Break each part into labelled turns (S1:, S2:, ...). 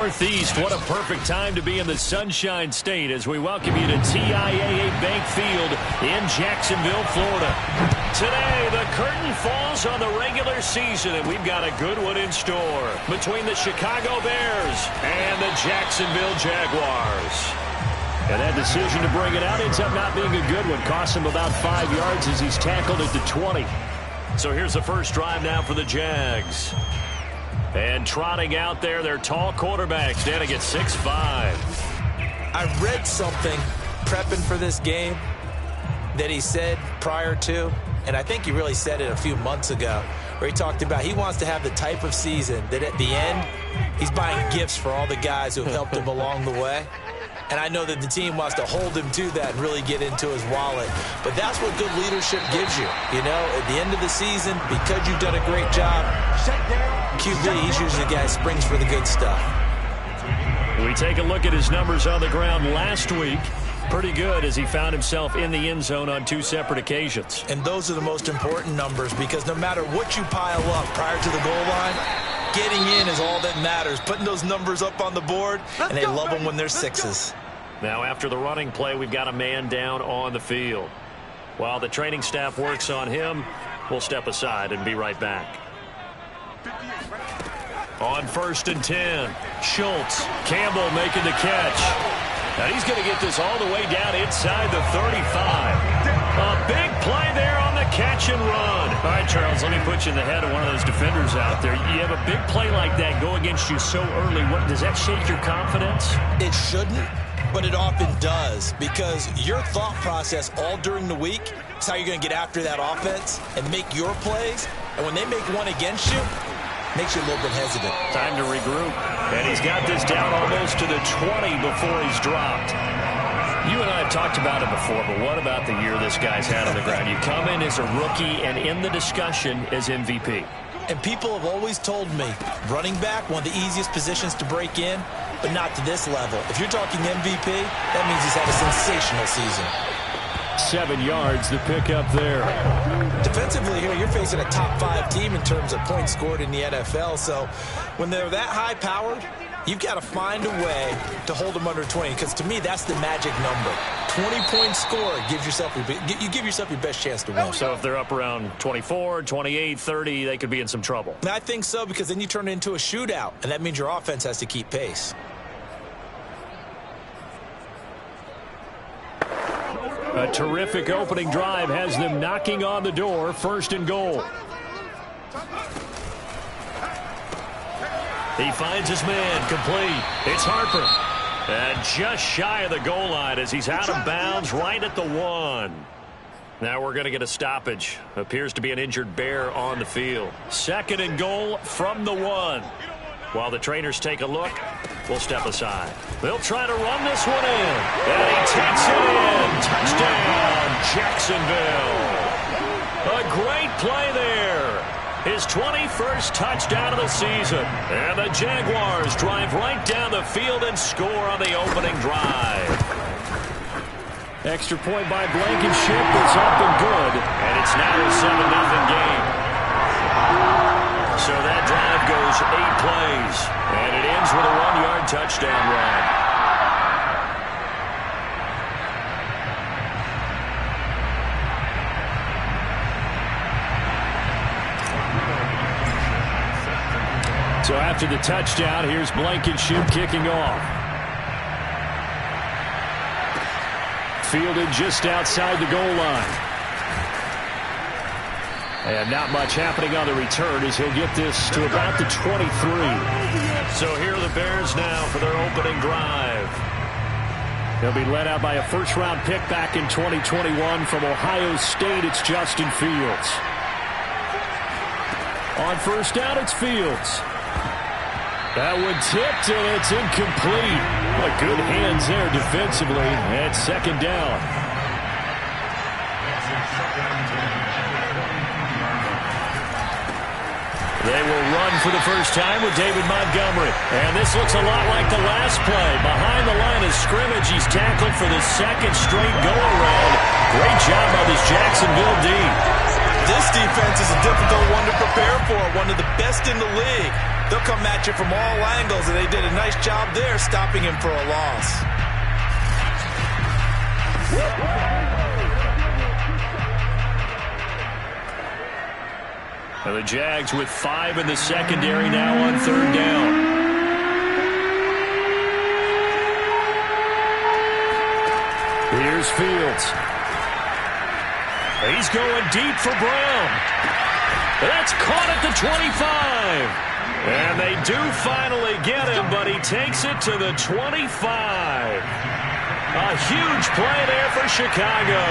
S1: Northeast, what a perfect time to be in the Sunshine State as we welcome you to TIAA Bank Field in Jacksonville, Florida. Today, the curtain falls on the regular season, and we've got a good one in store between the Chicago Bears and the Jacksonville Jaguars. And that decision to bring it out ends up not being a good one. Costs him about 5 yards as he's tackled at the 20. So here's the first drive now for the Jags. And trotting out there, their tall quarterback standing at 6'5".
S2: I read something prepping for this game that he said prior to, and I think he really said it a few months ago, where he talked about he wants to have the type of season that at the end, he's buying gifts for all the guys who have helped him along the way. And I know that the team wants to hold him to that and really get into his wallet. But that's what good leadership gives you. You know, at the end of the season, because you've done a great job, QB, he's usually the guy who springs for the good stuff.
S1: We take a look at his numbers on the ground last week. Pretty good as he found himself in the end zone on 2 separate occasions.
S2: And those are the most important numbers because no matter what you pile up prior to the goal line, getting in is all that matters. Putting those numbers up on the board, and they love them when they're 6s.
S1: Now after the running play, we've got a man down on the field. While the training staff works on him, we'll step aside and be right back. On 1st and 10, Schultz, Campbell making the catch. And he's going to get this all the way down inside the 35. A big play there on the catch and run. All right, Charles, let me put you in the head of one of those defenders out there. You have a big play like that go against you so early. What, does that shake your confidence?
S2: It shouldn't, but it often does because your thought process all during the week is how you're going to get after that offense and make your plays. And when they make one against you, makes you a little bit hesitant.
S1: Time to regroup. And he's got this down almost to the 20 before he's dropped. You and I have talked about it before, but what about the year this guy's had on the ground? You come in as a rookie and in the discussion as MVP.
S2: And people have always told me, running back, one of the easiest positions to break in, but not to this level. If you're talking MVP, that means he's had a sensational season.
S1: 7 yards, the pickup there.
S2: Defensively here, you're facing a top 5 team in terms of points scored in the NFL. So when they're that high-powered, you've got to find a way to hold them under 20. Because to me, that's the magic number. 20-point score gives yourself you give yourself your best chance to win.
S1: So if they're up around 24, 28, 30, they could be in some trouble.
S2: And I think so because then you turn it into a shootout, and that means your offense has to keep pace.
S1: A terrific opening drive has them knocking on the door. 1st and goal. He finds his man complete. It's Harper. And just shy of the goal line as he's out of bounds right at the 1. Now we're going to get a stoppage. Appears to be an injured Bear on the field. 2nd and goal from the 1. While the trainers take a look, we'll step aside. They'll try to run this one in. And he takes it in. Touchdown, Jacksonville. A great play there. His 21st touchdown of the season. And the Jaguars drive right down the field and score on the opening drive. Extra point by Blankenship is up and good. And it's now a 7-0 game. So that drive goes 8 plays, and it ends with a 1-yard touchdown run. So after the touchdown, here's Blankenship kicking off. Fielded just outside the goal line. And not much happening on the return as he'll get this to about the 23. So here are the Bears now for their opening drive. They'll be led out by a first-round pick back in 2021 from Ohio State. It's Justin Fields. On 1st down, it's Fields. That one tipped, and it's incomplete. What good hands there defensively. And 2nd down. They will run for the first time with David Montgomery. And this looks a lot like the last play. Behind the line of scrimmage, he's tackled for the 2nd straight go-around. Great job by this Jacksonville D.
S2: This defense is a difficult one to prepare for, one of the best in the league. They'll come at you from all angles, and they did a nice job there stopping him for a loss.
S1: And the Jags with 5 in the secondary now on 3rd down. Here's Fields. He's going deep for Brown. That's caught at the 25. And they do finally get him, but he takes it to the 25. A huge play there for Chicago.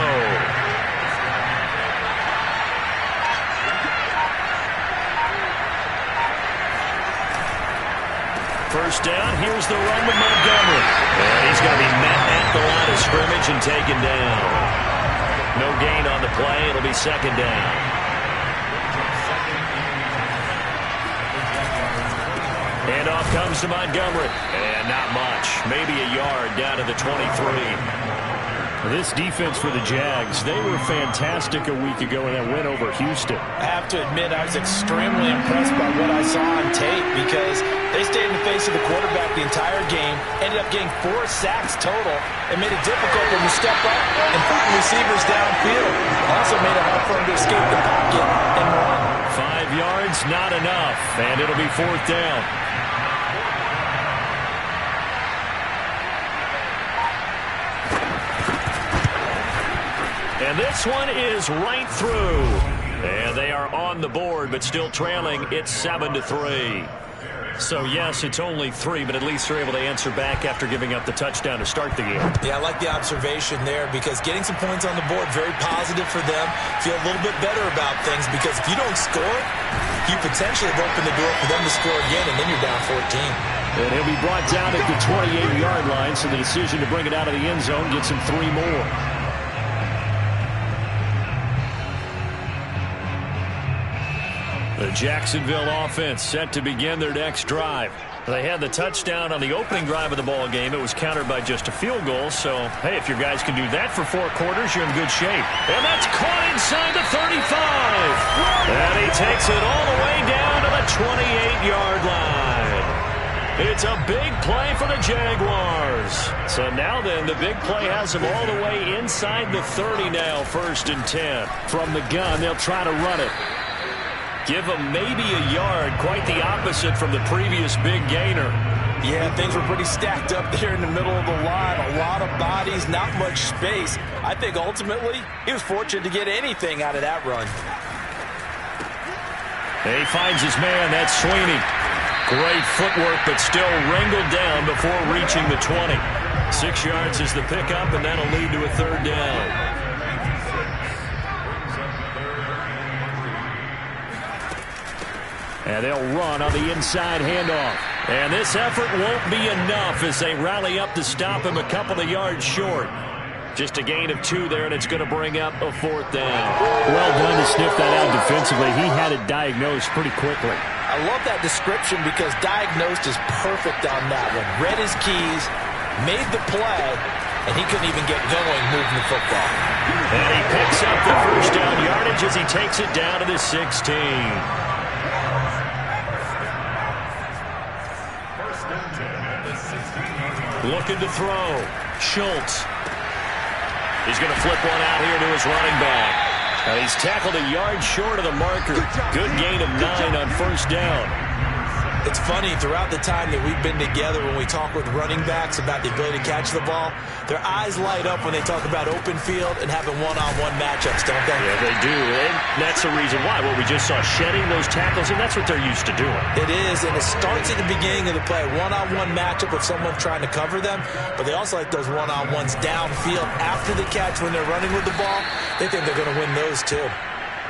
S1: First down, here's the run with Montgomery. And he's going to be met at the line of scrimmage and taken down. No gain on the play. It'll be 2nd down. And off comes to Montgomery. And not much. Maybe a yard down to the 23. This defense for the Jags, they were fantastic a week ago in that win over Houston.
S2: I have to admit, I was extremely impressed by what I saw on tape because they stayed in the face of the quarterback the entire game, ended up getting 4 sacks total, and made it difficult for him to step up and find receivers downfield. Also made it hard for him to escape the pocket and run.
S1: 5 yards, not enough, and it'll be 4th down. And this one is right through. And they are on the board, but still trailing. It's 7-3. So, yes, it's only 3, but at least they're able to answer back after giving up the touchdown to start the game.
S2: Yeah, I like the observation there because getting some points on the board, very positive for them. Feel a little bit better about things because if you don't score, you potentially have opened the door for them to score again, and then you're down 14.
S1: And he'll be brought down at the 28-yard line, so the decision to bring it out of the end zone gets him 3 more. The Jacksonville offense set to begin their next drive. They had the touchdown on the opening drive of the ball game. It was countered by just a field goal. So, hey, if your guys can do that for 4 quarters, you're in good shape. And that's caught inside the 35. And he takes it all the way down to the 28-yard line. It's a big play for the Jaguars. So now then, the big play has them all the way inside the 30 now, 1st and 10. From the gun, they'll try to run it. Give them maybe a yard, quite the opposite from the previous big gainer.
S2: Yeah, things were pretty stacked up there in the middle of the line. A lot of bodies, not much space. I think ultimately he was fortunate to get anything out of that run.
S1: He finds his man, that's Sweeney. Great footwork, but still wrangled down before reaching the 20. 6 yards is the pickup, and that'll lead to a 3rd down. And they'll run on the inside handoff. And this effort won't be enough as they rally up to stop him a couple of yards short. Just a gain of 2 there, and it's going to bring up a 4th down.
S3: Well done to sniff that out defensively. He had it diagnosed pretty quickly.
S2: I love that description because diagnosed is perfect on that one. Read his keys, made the play, and he couldn't even get going moving the football.
S1: And he picks up the 1st down yardage as he takes it down to the 16. Looking to throw. Schultz. He's going to flip one out here to his running back. And he's tackled a yard short of the marker. Good gain of 9 on 1st down.
S2: It's funny, throughout the time that we've been together when we talk with running backs about the ability to catch the ball, their eyes light up when they talk about open field and having one-on-one matchups, don't they?
S1: Yeah, they do. And that's the reason why. Well, we just saw shedding those tackles, and that's what they're used to doing.
S2: It is, and it starts at the beginning of the play. One-on-one matchup with someone trying to cover them, but they also like those one-on-ones downfield after the catch when they're running with the ball. They think they're going to win those, too.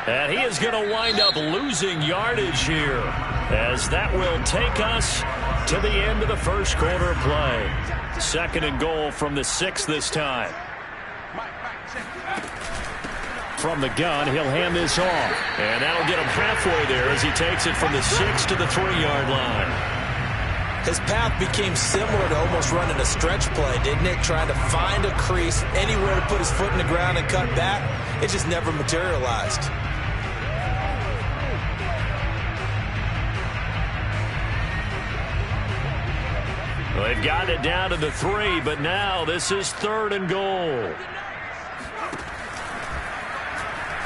S1: And he is going to wind up losing yardage here, as that will take us to the end of the 1st quarter of play. 2nd and goal from the 6 this time. From the gun, he'll hand this off. And that'll get him halfway there as he takes it from the 6 to the 3-yard line.
S2: His path became similar to almost running a stretch play, didn't it? Trying to find a crease, anywhere to put his foot in the ground and cut back. It just never materialized.
S1: Well, they've gotten it down to the 3, but now this is 3rd and goal.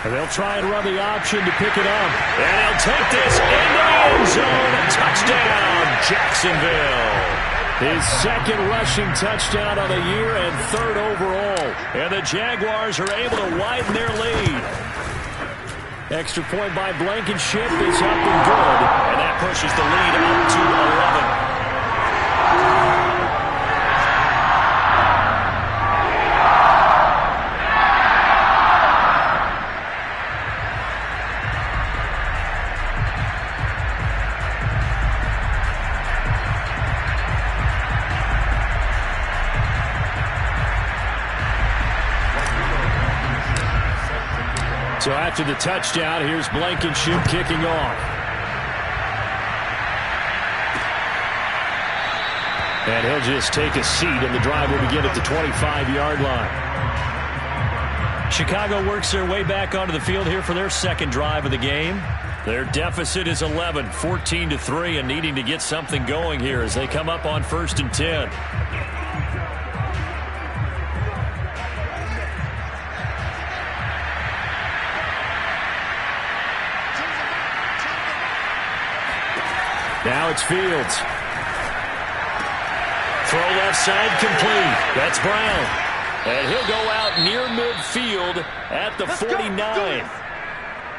S3: And they'll try and run the option to pick it up.
S1: And he'll take this into the end zone. A touchdown, Jacksonville.
S3: His second rushing touchdown of the year and 3rd overall.
S1: And the Jaguars are able to widen their lead.
S3: Extra point by Blankenship is up and good.
S1: And that pushes the lead up to 11.
S3: So after the touchdown, here's Blankenship kicking off. And he'll just take a seat, and the drive will begin at the 25-yard line.
S1: Chicago works their way back onto the field here for their second drive of the game. Their deficit is 11, 14-3, and needing to get something going here as they come up on 1st and 10.
S3: Now it's Fields.
S1: Throw left side complete. That's Brown. And he'll go out near midfield at the 49.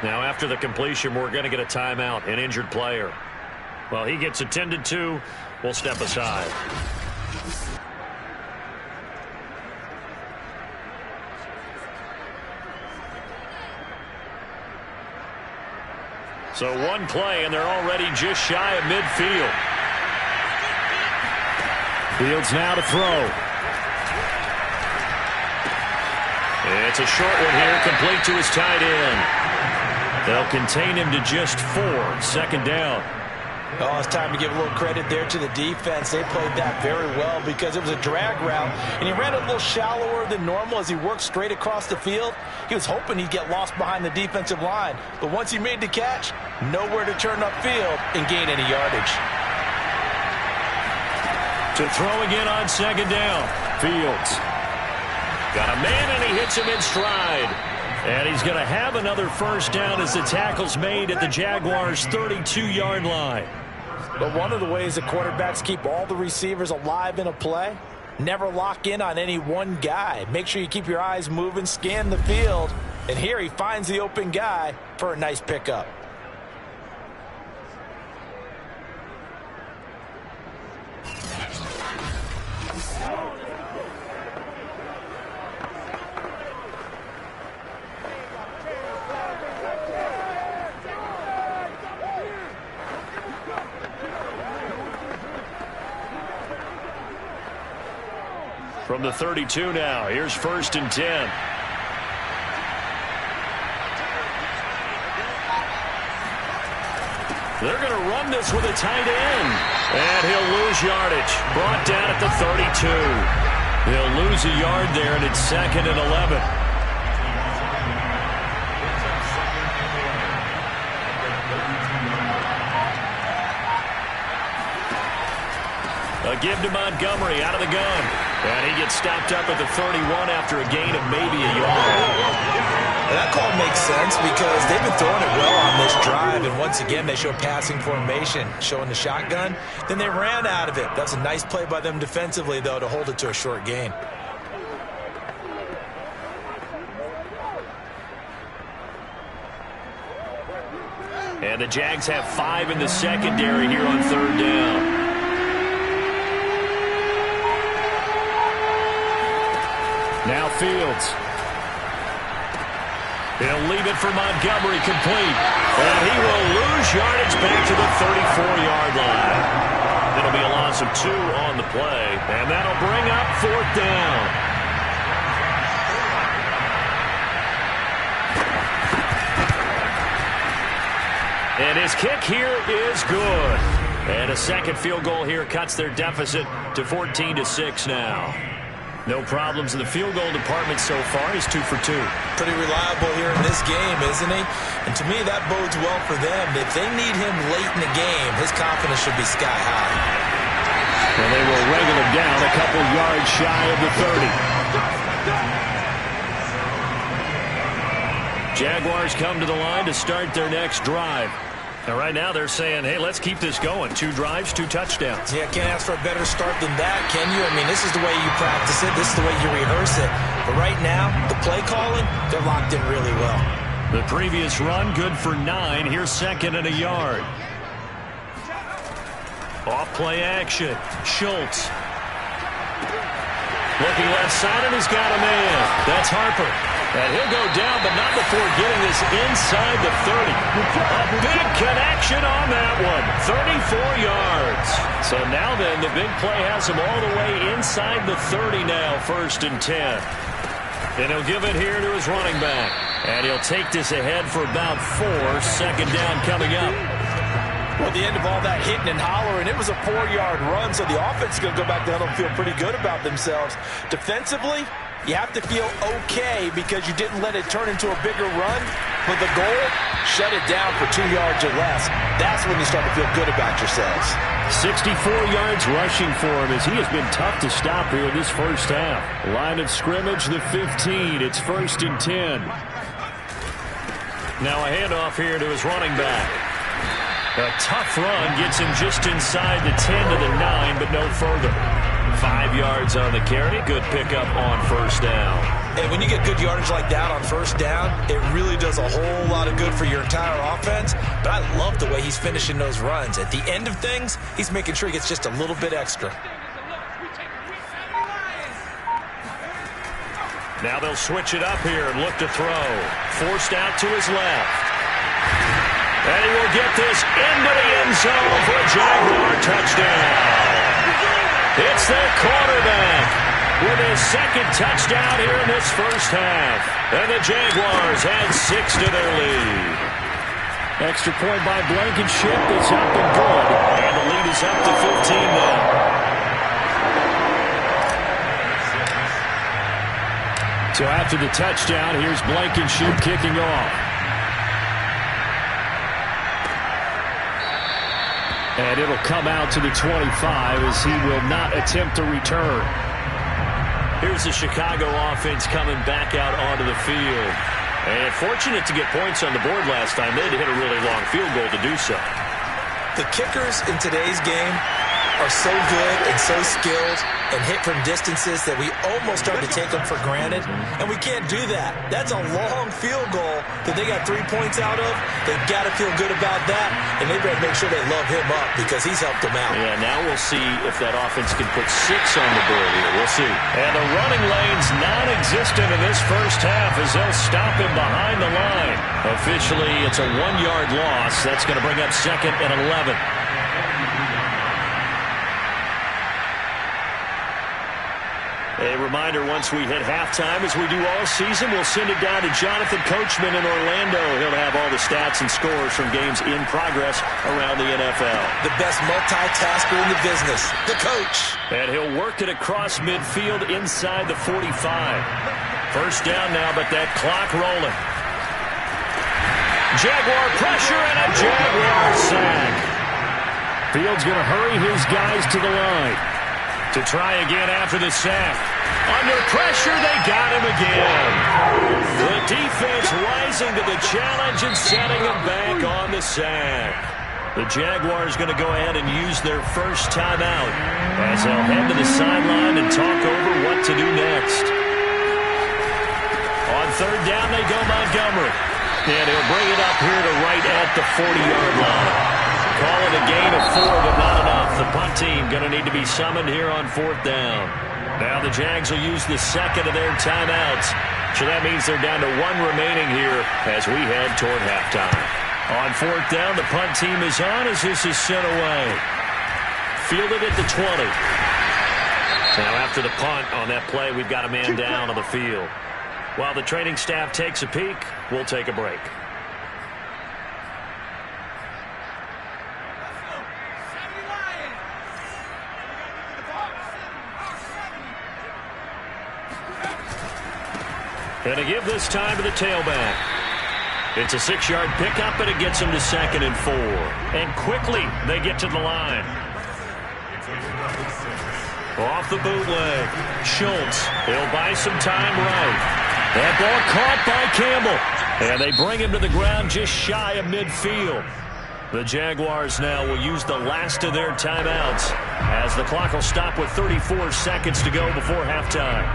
S1: Now after the completion, we're going to get a timeout, an injured player. Well, he gets attended to. We'll step aside. So one play, and they're already just shy of midfield.
S3: Fields now to throw.
S1: It's a short one here, complete to his tight end. They'll contain him to just 4, 2nd down.
S2: Oh, it's time to give a little credit there to the defense. They played that very well because it was a drag route, and he ran a little shallower than normal as he worked straight across the field. He was hoping he'd get lost behind the defensive line, but once he made the catch, nowhere to turn upfield and gain any yardage.
S1: To throw again on 2nd down.
S3: Fields.
S1: Got a man, and he hits him in stride. And he's going to have another 1st down as the tackle's made at the Jaguars' 32-yard line.
S2: But one of the ways that quarterbacks keep all the receivers alive in a play, never lock in on any one guy. Make sure you keep your eyes moving, scan the field, and here he finds the open guy for a nice pickup.
S1: From the 32 now, here's 1st and 10. They're going to run this with a tight end. And he'll lose yardage. Brought down at the 32. He'll lose a yard there, and it's 2nd and 11. A give to Montgomery out of the gun. And he gets stopped up at the 31 after a gain of maybe a yard.
S2: That call makes sense because they've been throwing it well on this drive, and once again they show passing formation, showing the shotgun. Then they ran out of it. That's a nice play by them defensively, though, to hold it to a short gain.
S1: And the Jags have 5 in the secondary here on 3rd down.
S3: Now Fields.
S1: He'll leave it for Montgomery complete. And he will lose yardage back to the 34-yard line. It'll be a loss of 2 on the play. And that'll bring up 4th down. And his kick here is good. And a second field goal here cuts their deficit to 14-6 now. No problems in the field goal department so far. He's 2 for 2.
S2: Pretty reliable here in this game, isn't he? And to me, that bodes well for them. If they need him late in the game, his confidence should be sky high.
S3: And they will wrangle him down a couple yards shy of the 30. Jaguars come to the line to start their next drive. And right now they're saying, hey, let's keep this going. 2 drives, 2 touchdowns.
S2: Yeah, can't ask for a better start than that, can you? I mean, this is the way you practice it. This is the way you rehearse it. But right now, the play calling, they're locked in really well.
S1: The previous run, good for 9. Here's 2nd and a yard. Off play action. Schultz. Looking left side, and he's got a man. That's Harper. And he'll go down, but not before getting this inside the 30. A big connection on that one. 34 yards. So now then, the big play has him all the way inside the 30 now, 1st and 10. And he'll give it here to his running back. And he'll take this ahead for about 4. 2nd down coming up.
S2: Well, at the end of all that hitting and hollering, it was a 4-yard run, so the offense is going to go back down and feel pretty good about themselves. Defensively, you have to feel okay because you didn't let it turn into a bigger run. But the goal, shut it down for 2 yards or less. That's when you start to feel good about yourselves.
S3: 64 yards rushing for him as he has been tough to stop here in this first half. Line of scrimmage, the 15. It's 1st and 10.
S1: Now a handoff here to his running back. A tough run gets him just inside the 10 to the 9, but no further. 5 yards on the carry. Good pickup on 1st down.
S2: And when you get good yardage like that on 1st down, it really does a whole lot of good for your entire offense. But I love the way he's finishing those runs. At the end of things, he's making sure he gets just a little bit extra.
S1: Now they'll switch it up here and look to throw. Forced out to his left. And he will get this into the end zone for a Jaguar touchdown. It's their quarterback with his 2nd touchdown here in this first half. And the Jaguars add 6 to their lead.
S3: Extra point by Blankenship is up and good.
S1: And the lead is up to 15 now.
S3: So after the touchdown, here's Blankenship kicking off. And it'll come out to the 25 as he will not attempt to return.
S1: Here's the Chicago offense coming back out onto the field. And fortunate to get points on the board last time. They had to hit a really long field goal to do so.
S2: The kickers in today's game are so good and so skilled and hit from distances that we almost start to take them for granted. And we can't do that. That's a long field goal that they got 3 points out of. They've got to feel good about that. And they better make sure they love him up because he's helped them out.
S1: Yeah, now we'll see if that offense can put 6 on the board here. We'll see. And the running lane's non-existent in this first half as they'll stop him behind the line. Officially, it's a 1-yard loss. That's going to bring up 2nd and 11. A reminder, once we hit halftime, as we do all season, we'll send it down to Jonathan Coachman in Orlando. He'll have all the stats and scores from games in progress around the NFL.
S2: The best multitasker in the business, the coach.
S1: And he'll work it across midfield inside the 45. 1st down now, but that clock rolling. Jaguar pressure and a Jaguar sack.
S3: Fields going to hurry his guys to the line.
S1: To try again after the sack. Under pressure, they got him again. The defense rising to the challenge and setting him back on the sack. The Jaguars going to go ahead and use their first timeout as they'll head to the sideline and talk over what to do next. On 3rd down, they go Montgomery. And he'll bring it up here to right at the 40-yard line. Call it a gain of 4, but not enough. The punt team going to need to be summoned here on 4th down. Now the Jags will use the 2nd of their timeouts. So that means they're down to 1 remaining here as we head toward halftime. On 4th down, the punt team is on as this is sent away. Fielded at the 20. Now after the punt on that play, we've got a man down on the field. While the training staff takes a peek, we'll take a break. And to give this time to the tailback. It's a 6-yard pickup, and it gets them to 2nd and 4. And quickly, they get to the line. Off the bootleg. Schultz. He'll buy some time right. That ball caught by Campbell. And they bring him to the ground just shy of midfield. The Jaguars now will use the last of their timeouts as the clock will stop with 34 seconds to go before halftime.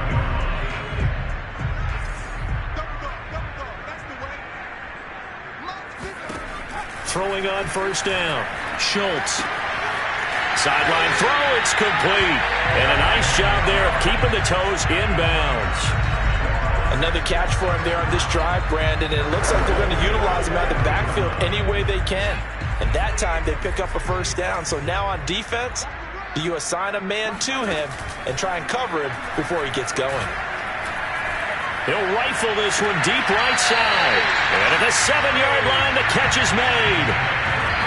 S1: Throwing on first down. Schultz. Sideline throw, it's complete. And a nice job there of keeping the toes inbounds.
S2: Another catch for him there on this drive, Brandon, and it looks like they're going to utilize him out of the backfield any way they can. And that time they pick up a first down. So now on defense, do you assign a man to him and try and cover him before he gets going?
S1: He'll rifle this one deep right side. And at the 7-yard line, the catch is made.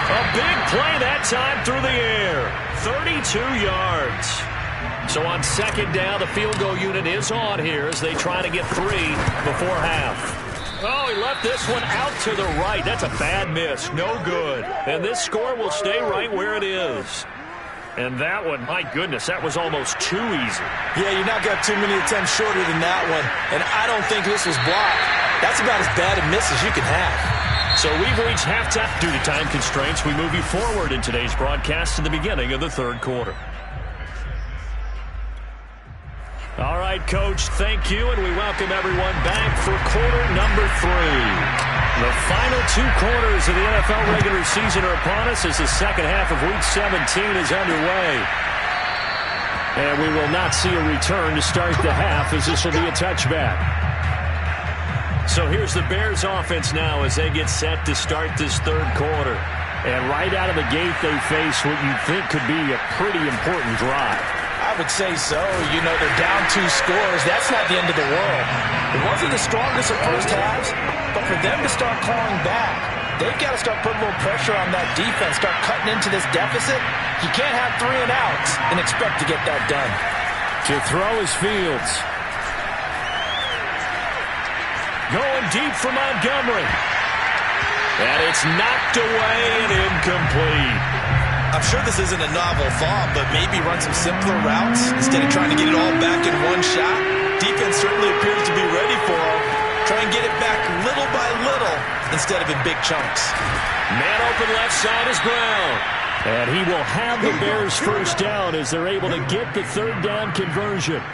S1: A big play that time through the air. 32 yards. So on second down, the field goal unit is on here as they try to get 3 before half. Oh, he left this one out to the right. That's a bad miss. No good. And this score will stay right where it is. And that one, my goodness, that was almost too easy.
S2: Yeah, you're not got too many attempts shorter than that one. And I don't think this was blocked. That's about as bad a miss as you can have.
S1: So we've reached halftime. Due to time constraints, we move you forward in today's broadcast to the beginning of the third quarter. All right, Coach, thank you, and we welcome everyone back for quarter number 3. The final 2 quarters of the NFL regular season are upon us as the second half of Week 17 is underway. And we will not see a return to start the half as this will be a touchback. So here's the Bears offense now as they get set to start this third quarter. And right out of the gate, they face what you'd think could be a pretty important drive.
S2: I would say so. You know, they're down 2 scores. That's not the end of the world. It wasn't the strongest of first halves, but for them to start clawing back, they've got to start putting a little pressure on that defense, start cutting into this deficit. You can't have 3 and outs and expect to get that done.
S3: To throw is Fields.
S1: Going deep for Montgomery. And it's knocked away and incomplete.
S2: I'm sure this isn't a novel thought, but maybe run some simpler routes instead of trying to get it all back in one shot. Defense certainly appears to be ready for him. Try and get it back little by little instead of in big chunks.
S1: Man open left side is Brown.
S3: And he will have the Bears first down as they're able to get the third down conversion.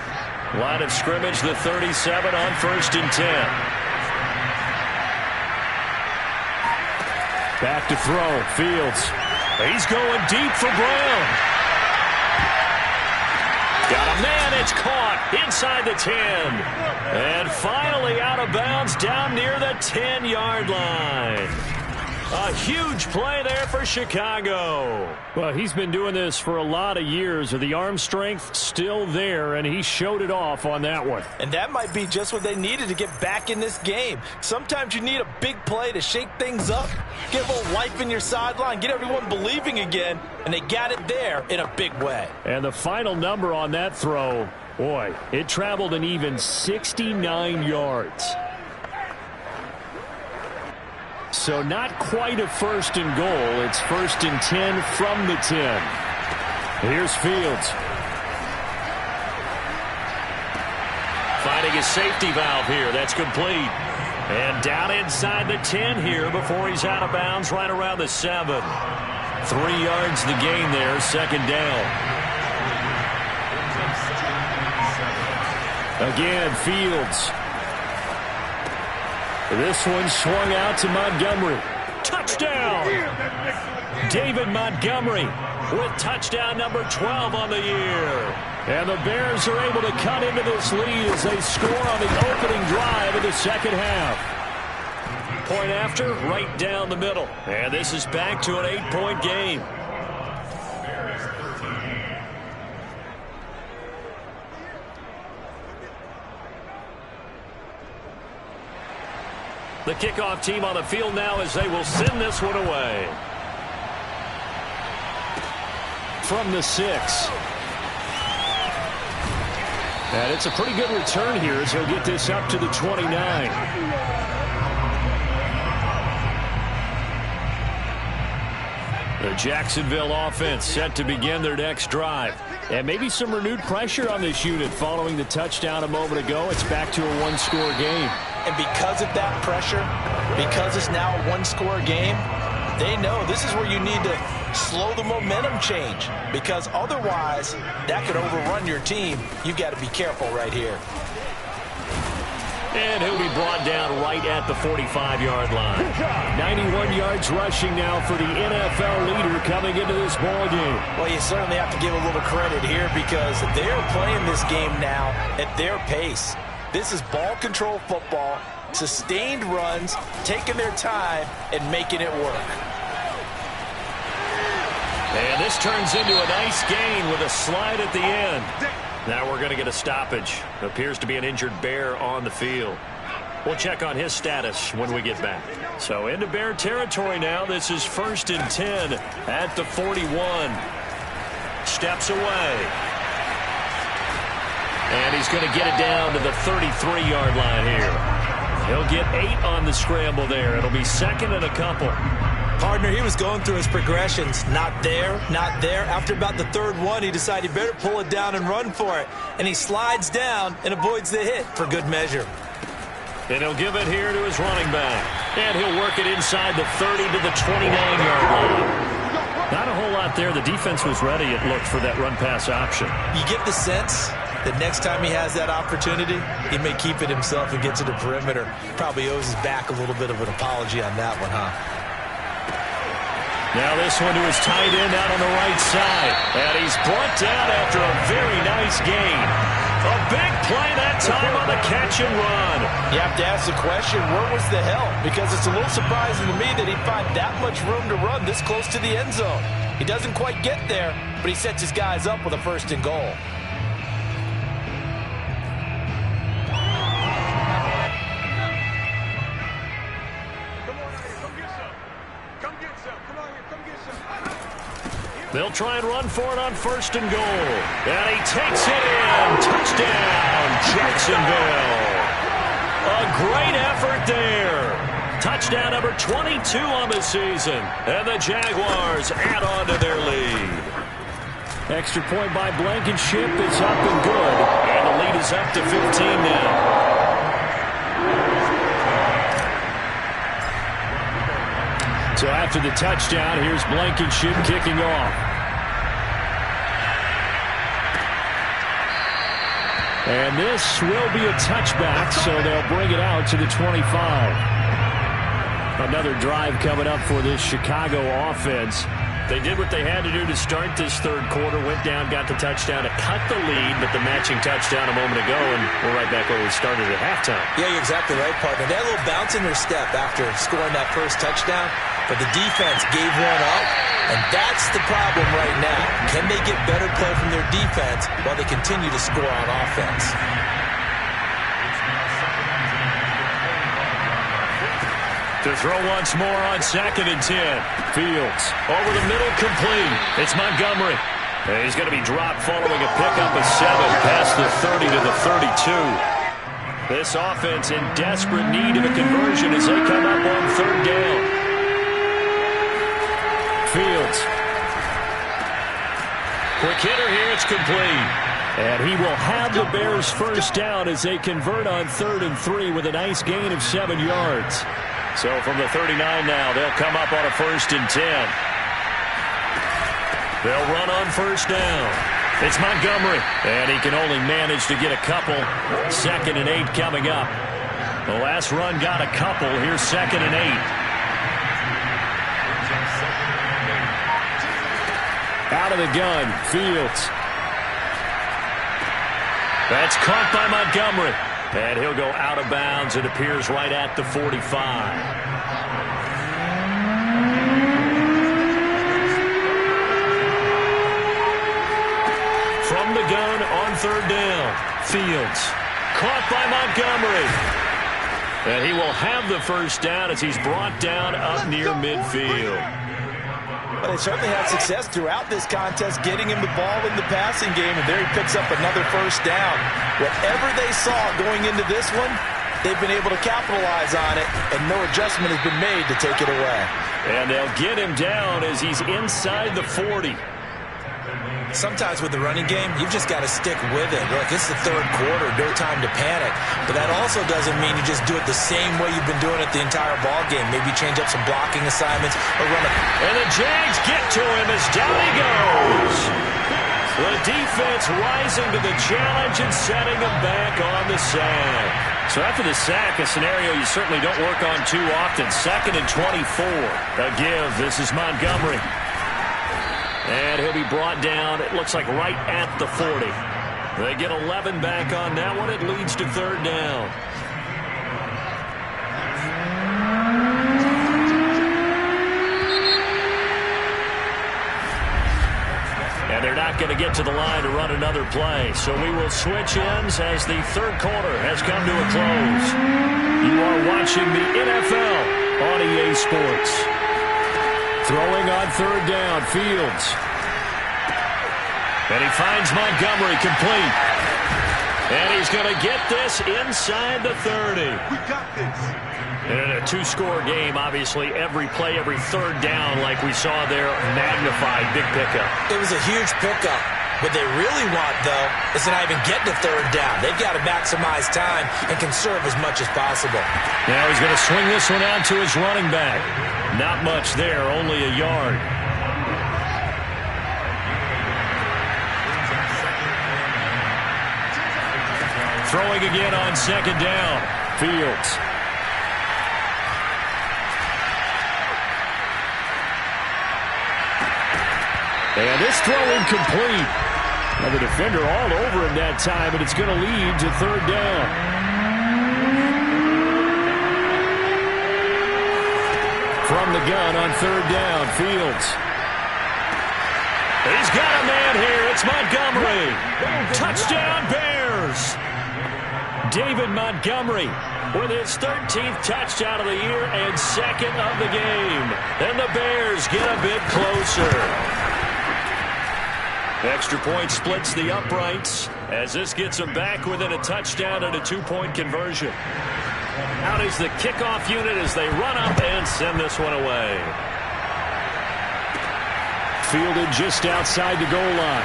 S1: Line of scrimmage, the 37 on first and 10.
S3: Back to throw, Fields.
S1: He's going deep for Brown. Got a man, it's caught inside the 10. And finally out of bounds down near the 10-yard line. A huge play there for Chicago.
S3: Well, he's been doing this for a lot of years. The arm strength still there, and he showed it off on that one.
S2: And that might be just what they needed to get back in this game. Sometimes you need a big play to shake things up, get a little life in your sideline, get everyone believing again, and they got it there in a big way.
S3: And the final number on that throw, boy, it traveled an even 69 yards. So not quite a first and goal. It's first and 10 from the 10. Here's Fields.
S1: Finding his safety valve here. That's complete. And down inside the 10 here before he's out of bounds right around the 7. 3 yards the gain there, second down. Again, Fields. This one swung out to Montgomery. Touchdown! David Montgomery with touchdown number 12 on the year. And the Bears are able to cut into this lead as they score on the opening drive of the second half. Point after, right down the middle. And this is back to an 8-point game. The kickoff team on the field now as they will send this one away. From the 6. And it's a pretty good return here as he'll get this up to the 29.
S3: The Jacksonville offense set to begin their next drive. And maybe some renewed pressure on this unit following the touchdown a moment ago. It's back to a one-score game.
S2: And because of that pressure, because it's now a one-score game, they know this is where you need to slow the momentum change, because otherwise that could overrun your team. You've got to be careful right here.
S3: And he'll be brought down right at the 45-yard line. 91 yards rushing now for the NFL leader coming into this ball game.
S2: Well, you certainly have to give a little credit here because they're playing this game now at their pace. This is ball control football, sustained runs, taking their time and making it work.
S1: And this turns into a nice gain with a slide at the end. Now we're going to get a stoppage. Appears to be an injured Bear on the field. We'll check on his status when we get back. So into Bear territory now. This is 1st and 10 at the 41. Steps away. And he's going to get it down to the 33-yard line here. He'll get 8 on the scramble there. It'll be 2nd and a couple.
S2: Partner, he was going through his progressions. Not there, not there. After about the 3rd one, he decided he better pull it down and run for it. And he slides down and avoids the hit for good measure.
S1: And he'll give it here to his running back. And he'll work it inside the 30 to the 29-yard line. Not a whole lot there. The defense was ready, it looked, for that run-pass option.
S2: You get the sense that next time he has that opportunity, he may keep it himself and get to the perimeter. Probably owes his back a little bit of an apology on that one, huh?
S1: Now this one to his tight end out on the right side. And he's brought down after a very nice gain. A big play that time on the catch and run.
S2: You have to ask the question, where was the help? Because it's a little surprising to me that he'd find that much room to run this close to the end zone. He doesn't quite get there, but he sets his guys up with a 1st and goal.
S1: They'll try and run for it on 1st and goal. And he takes it in. Touchdown, Jacksonville. A great effort there. Touchdown number 22 on the season. And the Jaguars add on to their lead.
S3: Extra point by Blankenship is up and good.
S1: And the lead is up to 15 now.
S3: So after the touchdown, here's Blankenship kicking off. And this will be a touchback, so they'll bring it out to the 25. Another drive coming up for this Chicago offense.
S1: They did what they had to do to start this 3rd quarter, went down, got the touchdown to cut the lead, but the matching touchdown a moment ago, and we're right back where we started at halftime.
S2: Yeah, you're exactly right, partner. They had a little bounce in their step after scoring that first touchdown, but the defense gave one up, and that's the problem right now. Can they get better play from their defense while they continue to score on offense?
S1: To throw once more on 2nd and 10. Fields over the middle, complete. It's Montgomery. And he's going to be dropped following a pickup of 7 past the 30 to the 32. This offense in desperate need of a conversion as they come up on 3rd down. Fields. Quick hitter here, it's complete.
S3: And he will have the Bears' 1st down as they convert on 3rd and 3 with a nice gain of 7 yards.
S1: So from the 39 now, they'll come up on a 1st and 10. They'll run on 1st down. It's Montgomery, and he can only manage to get a couple. 2nd and 8 coming up. The last run got a couple. Here's 2nd and 8.
S3: Out of the gun, Fields.
S1: That's caught by Montgomery. And he'll go out of bounds. It appears right at the 45. From the gun on 3rd down. Fields. Caught by Montgomery. And he will have the 1st down as he's brought down up near midfield.
S2: Well, they certainly had success throughout this contest getting him the ball in the passing game, and there he picks up another 1st down. Whatever they saw going into this one, they've been able to capitalize on it, and no adjustment has been made to take it away.
S3: And they'll get him down as he's inside the 40.
S2: Sometimes with the running game, you've just got to stick with it. Look, it's the third quarter, no time to panic. But that also doesn't mean you just do it the same way you've been doing it the entire ball game. Maybe change up some blocking assignments or run a...
S1: And the Jags get to him as down he goes. The defense rising to the challenge and setting him back on the sack. So after the sack, a scenario you certainly don't work on too often. 2nd and 24. A give. This is Montgomery. And he'll be brought down, it looks like, right at the 40. They get 11 back on that one. It leads to 3rd down. And they're not going to get to the line to run another play. So we will switch ends as the 3rd quarter has come to a close. You are watching the NFL on EA Sports.
S3: Throwing on 3rd down, Fields.
S1: And he finds Montgomery complete. And he's going to get this inside the 30.
S4: We got this.
S1: In a 2-score game, obviously, every play, every 3rd down, like we saw there, magnified. Big pickup.
S2: It was a huge pickup. What they really want, though, is to not even get to 3rd down. They've got to maximize time and conserve as much as possible.
S1: Now he's going to swing this one out to his running back. Not much there, only a yard. Throwing again on 2nd down. Fields.
S3: And this throw incomplete. Now the defender all over him that time, and it's going to lead to 3rd down. From the gun on 3rd down, Fields.
S1: He's got a man here. It's Montgomery. Touchdown, Bears. David Montgomery with his 13th touchdown of the year and 2nd of the game. And the Bears get a bit closer. Extra point splits the uprights as this gets them back within a touchdown and a 2-point conversion. Out is the kickoff unit as they run up and send this one away.
S3: Fielded just outside the goal line.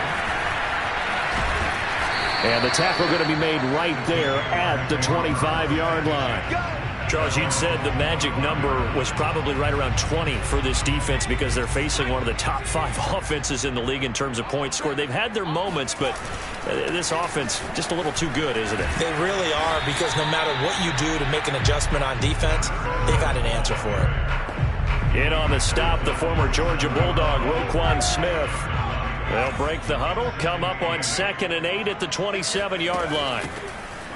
S3: And the tackle going to be made right there at the 25-yard line.
S1: Charles, you'd said the magic number was probably right around 20 for this defense because they're facing one of the top 5 offenses in the league in terms of points scored. They've had their moments, but this offense just a little too good, isn't it?
S2: They really are, because no matter what you do to make an adjustment on defense, they've got an answer for it.
S1: In on the stop, the former Georgia Bulldog, Roquan Smith. They'll break the huddle, come up on 2nd and 8 at the 27-yard line.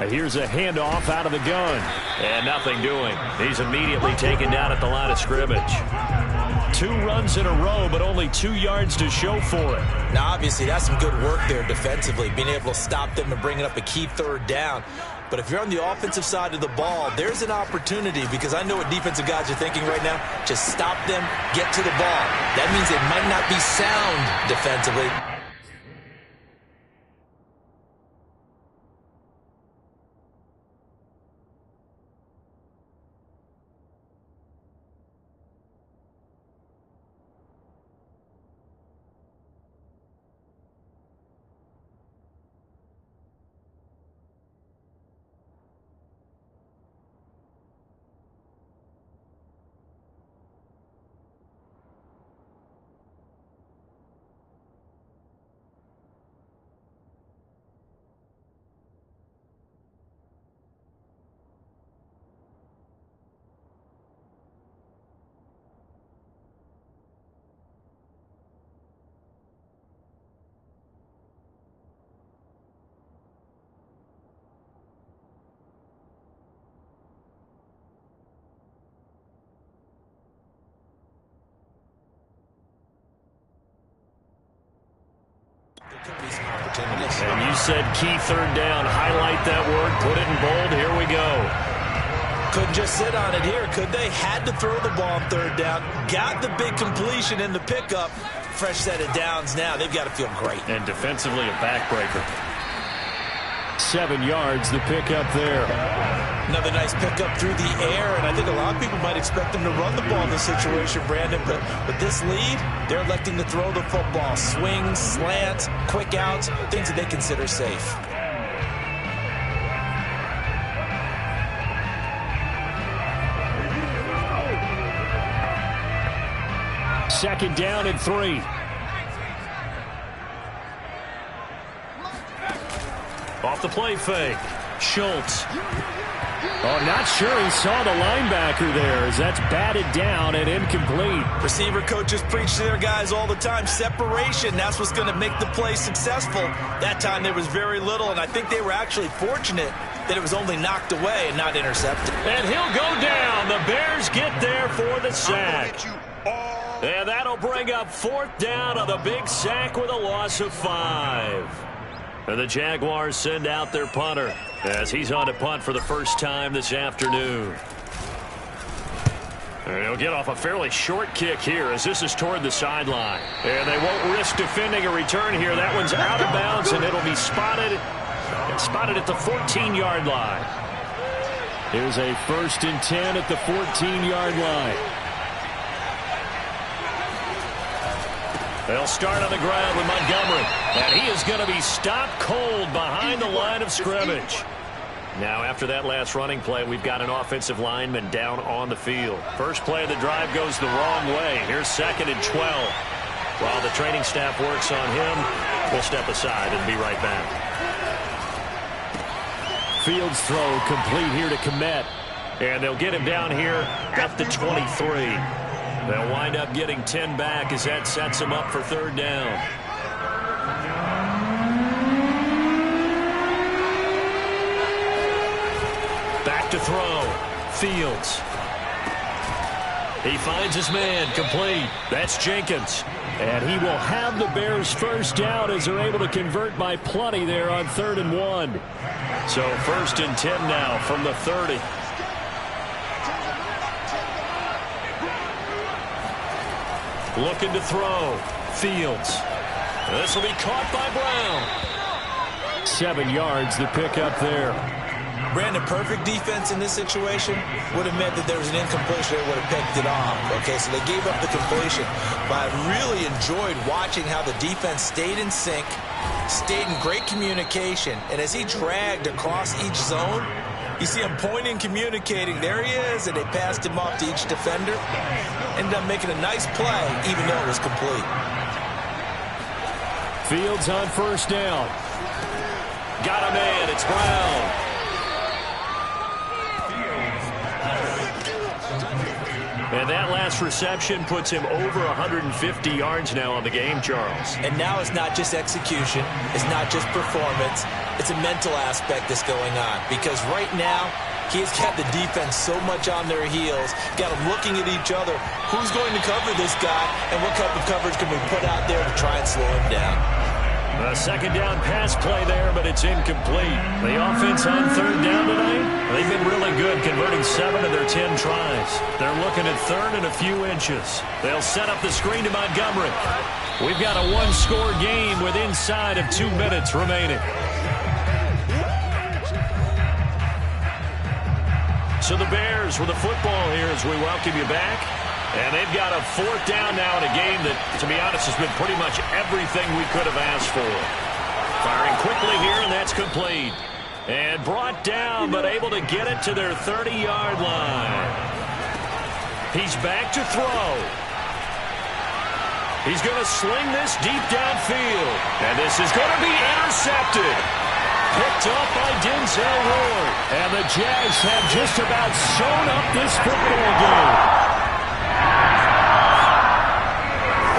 S3: Here's a handoff out of the gun.
S1: And nothing doing. He's immediately taken down at the line of scrimmage. 2 runs in a row, but only 2 yards to show for it.
S2: Now, obviously, that's some good work there defensively, being able to stop them and bringing up a key 3rd down. But if you're on the offensive side of the ball, there's an opportunity, because I know what defensive guys are thinking right now. Just stop them, get to the ball. That means they might not be sound defensively.
S1: And you said key 3rd down. Highlight that word. Put it in bold. Here we go.
S2: Couldn't just sit on it here, could they? Had to throw the ball on 3rd down. Got the big completion in the pickup. Fresh set of downs now. They've got to feel great.
S1: And defensively, a backbreaker.
S3: 7 yards, the pickup there.
S2: Another nice pickup through the air, and I think a lot of people might expect them to run the ball in this situation, Brandon, but with this lead, they're electing to throw the football. Swings, slants, quick outs, things that they consider safe.
S3: Second down and 3.
S1: Off the play fake. Schultz.
S3: Oh, not sure he saw the linebacker there as that's batted down and incomplete.
S2: Receiver coaches preach to their guys all the time. Separation, that's what's going to make the play successful. That time there was very little, and I think they were actually fortunate that it was only knocked away and not intercepted.
S1: And he'll go down. The Bears get there for the sack. And that'll bring up 4th down on the big sack with a loss of 5. And the Jaguars send out their punter as he's on to punt for the first time this afternoon. And he'll get off a fairly short kick here as this is toward the sideline. And they won't risk defending a return here. That one's out of bounds, and it'll be spotted at the 14-yard line.
S3: Here's a 1st and 10 at the 14-yard line.
S1: They'll start on the ground with Montgomery. And he is going to be stopped cold behind the line of scrimmage. Now, after that last running play, we've got an offensive lineman down on the field. First play of the drive goes the wrong way. Here's 2nd and 12. While the training staff works on him, we'll step aside and be right back.
S3: Fields throw complete here to Kmet.
S1: And they'll get him down here at the 23. They'll wind up getting 10 back as that sets them up for 3rd down. Back to throw. Fields. He finds his man complete. That's Jenkins.
S3: And he will have the Bears' first down as they're able to convert by plenty there on 3rd and 1.
S1: So 1st and 10 now from the 30. Looking to throw. Fields. This will be caught by Brown.
S3: 7 yards, the pickup there.
S2: Brandon, perfect defense in this situation would have meant that there was an incompletion. They would have picked it off. Okay, so they gave up the completion. But I really enjoyed watching how the defense stayed in sync, stayed in great communication. And as he dragged across each zone, you see him pointing, communicating. There he is, and they passed him off to each defender. Ended up making a nice play, even though it was complete.
S3: Fields on 1st down.
S1: Got a man. It's Brown. And that last reception puts him over 150 yards now on the game, Charles.
S2: And now it's not just execution. It's not just performance. It's a mental aspect that's going on. Because right now, he's got the defense so much on their heels, got them looking at each other. Who's going to cover this guy, and what type of coverage can we put out there to try and slow him down?
S1: A 2nd down pass play there, but it's incomplete. The offense on 3rd down tonight, they've been really good, converting 7 of their 10 tries. They're looking at 3rd and a few inches. They'll set up the screen to Montgomery. We've got a 1-score game with inside of 2 minutes remaining. So the Bears with the football here as we welcome you back. And they've got a 4th down now in a game that, to be honest, has been pretty much everything we could have asked for. Firing quickly here, and that's complete. And brought down, but able to get it to their 30-yard line. He's back to throw. He's going to sling this deep downfield. And this is going to be intercepted. Picked up by Denzel Ward. And the Jags have just about sewn up this football game.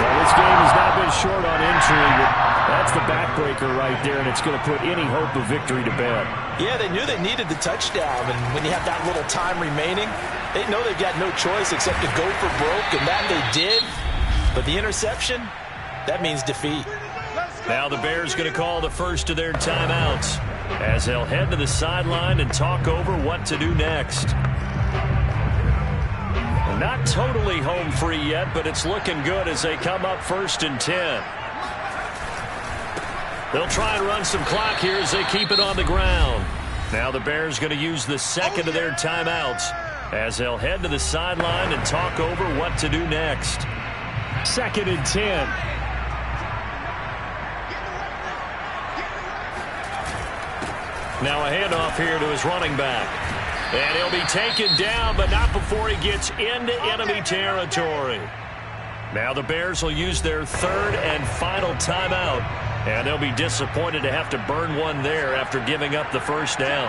S3: Well, this game has not been short on intrigue, but that's the backbreaker right there, and it's going to put any hope of victory to bed.
S2: Yeah, they knew they needed the touchdown, and when you have that little time remaining, they know they've got no choice except to go for broke, and that they did. But the interception, that means defeat.
S1: Now the Bears going to call the first of their timeouts as they'll head to the sideline and talk over what to do next. Not totally home free yet, but it's looking good as they come up 1st and 10. They'll try and run some clock here as they keep it on the ground. Now the Bears going to use the second of their timeouts as they'll head to the sideline and talk over what to do next.
S3: 2nd and 10.
S1: Now a handoff here to his running back. And he'll be taken down, but not before he gets into enemy territory. Now the Bears will use their 3rd and final timeout. And they'll be disappointed to have to burn one there after giving up the first down.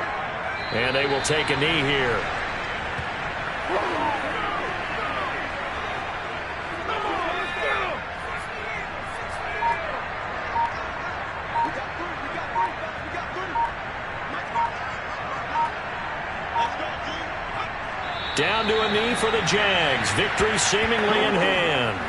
S1: And they will take a knee here. Down to a knee for the Jags. Victory seemingly in hand.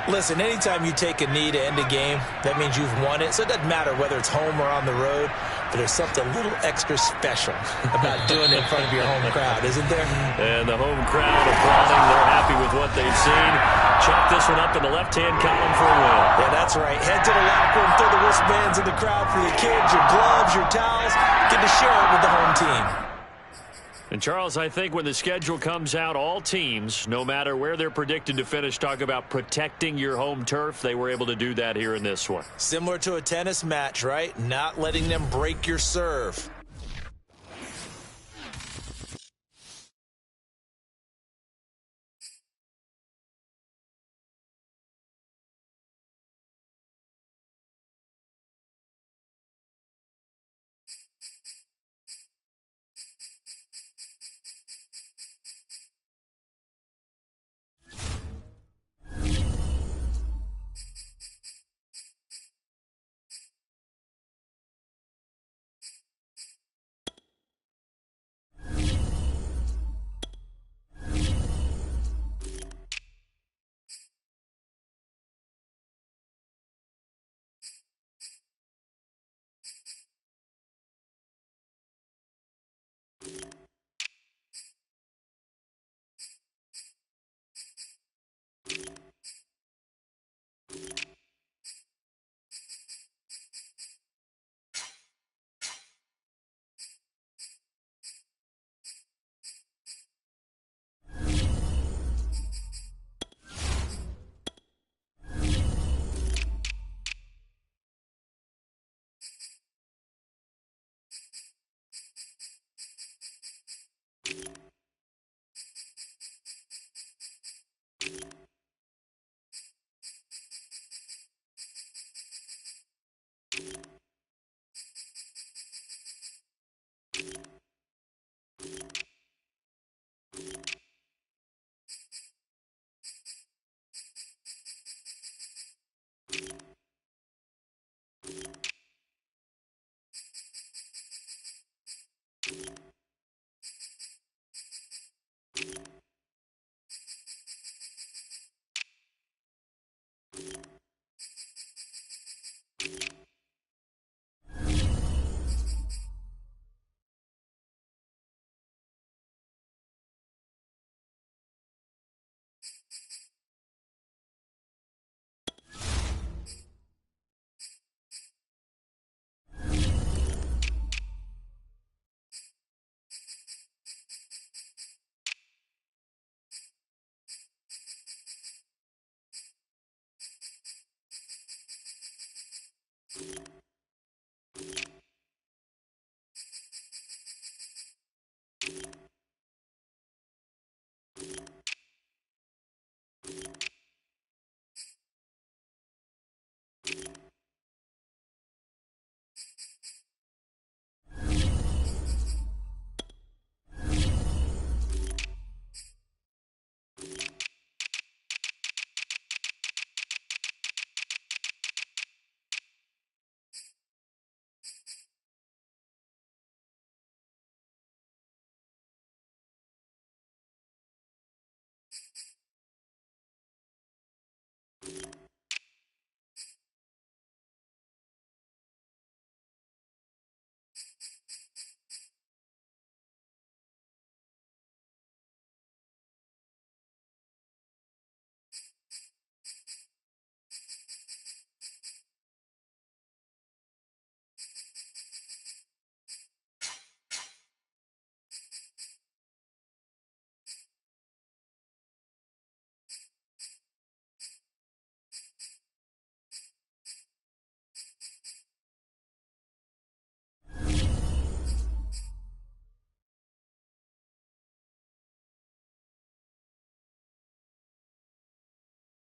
S2: Listen, anytime you take a knee to end a game, that means you've won it. So it doesn't matter whether it's home or on the road, but there's something a little extra special about doing it in front of your home crowd, isn't there?
S1: And the home crowd applauding. They're happy with what they've seen. Chalk this one up in the left-hand column for a win.
S2: Yeah, that's right. Head to the locker room, throw the wristbands in the crowd for your kids, your gloves, your towels. Get to share it with the home team.
S1: And, Charles, I think when the schedule comes out, all teams, no matter where they're predicted to finish, talk about protecting your home turf. They were able to do that here in this one.
S2: Similar to a tennis match, right? Not letting them break your serve.